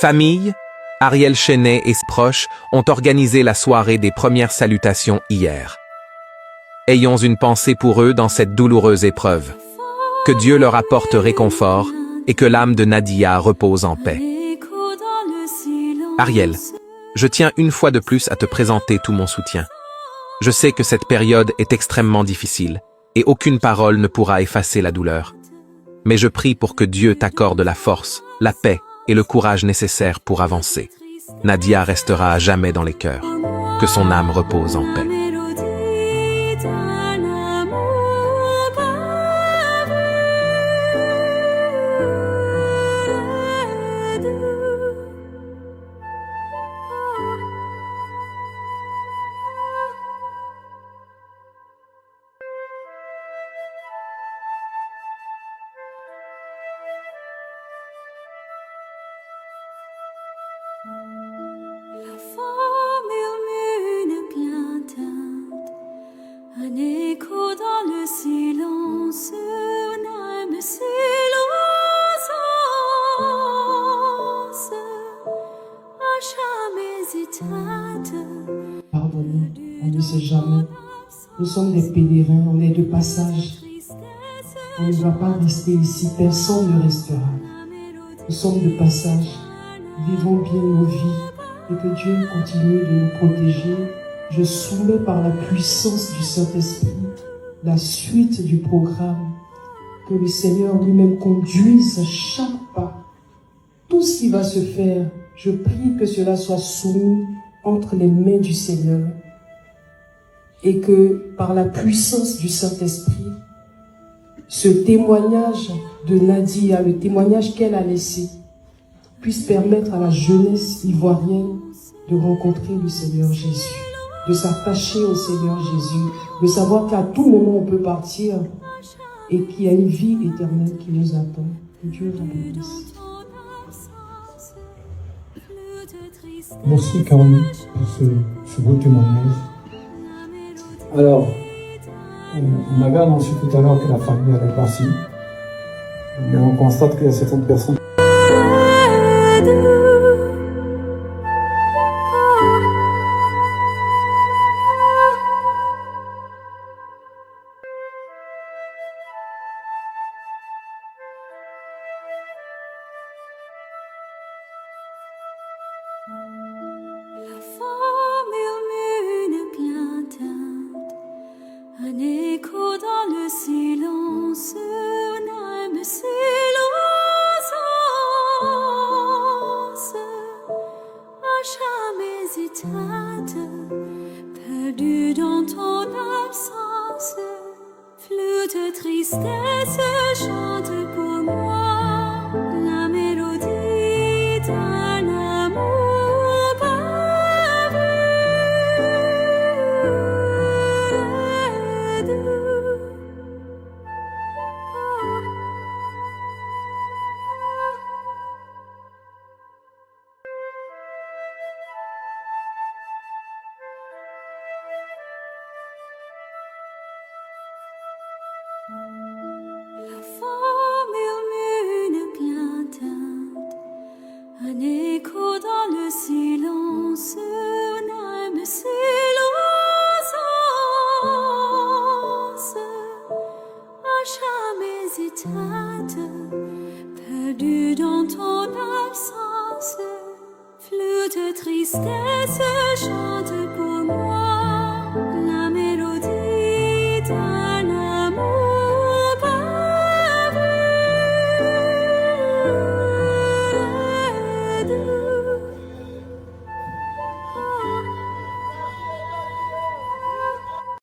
Famille, Ariel Chenet et ses proches ont organisé la soirée des premières salutations hier. Ayons une pensée pour eux dans cette douloureuse épreuve. Que Dieu leur apporte réconfort et que l'âme de Nadia repose en paix. Ariel, je tiens une fois de plus à te présenter tout mon soutien. Je sais que cette période est extrêmement difficile et aucune parole ne pourra effacer la douleur. Mais je prie pour que Dieu t'accorde la force, la paix et le courage nécessaires pour avancer. Nadia restera à jamais dans les cœurs. Que son âme repose en paix. La formule une plainte, un écho dans le silence, une âme silence, à jamais éteinte. Pardonnez, on ne sait jamais. Nous sommes des pèlerins, on est de passage. On ne va pas rester ici, personne ne restera. Nous sommes de passage. Vivons bien nos vies et que Dieu continue de nous protéger. Je soumets par la puissance du Saint-Esprit la suite du programme. Que le Seigneur lui-même conduise chaque pas. Tout ce qui va se faire, je prie que cela soit soumis entre les mains du Seigneur. Et que par la puissance du Saint-Esprit, ce témoignage de Nadia, le témoignage qu'elle a laissé, puisse permettre à la jeunesse ivoirienne de rencontrer le Seigneur Jésus, de s'attacher au Seigneur Jésus, de savoir qu'à tout moment on peut partir et qu'il y a une vie éternelle qui nous attend. Que Dieu vous bénisse. Merci Caroline pour ce beau témoignage. Alors, on avait annoncé tout à l'heure que la famille allait partir, mais on constate qu'il y a certaines personnes La formule une plainte, un écho dans le silence, une âme silence, à jamais éteinte, perdue dans ton absence. Flûte tristesse chante pour moi la mélodie d'un amour perdu. La formule une plainte, un écho dans le silence, une âme silence, à jamais éteinte, perdue dans ton absence. Flûte tristesse chante.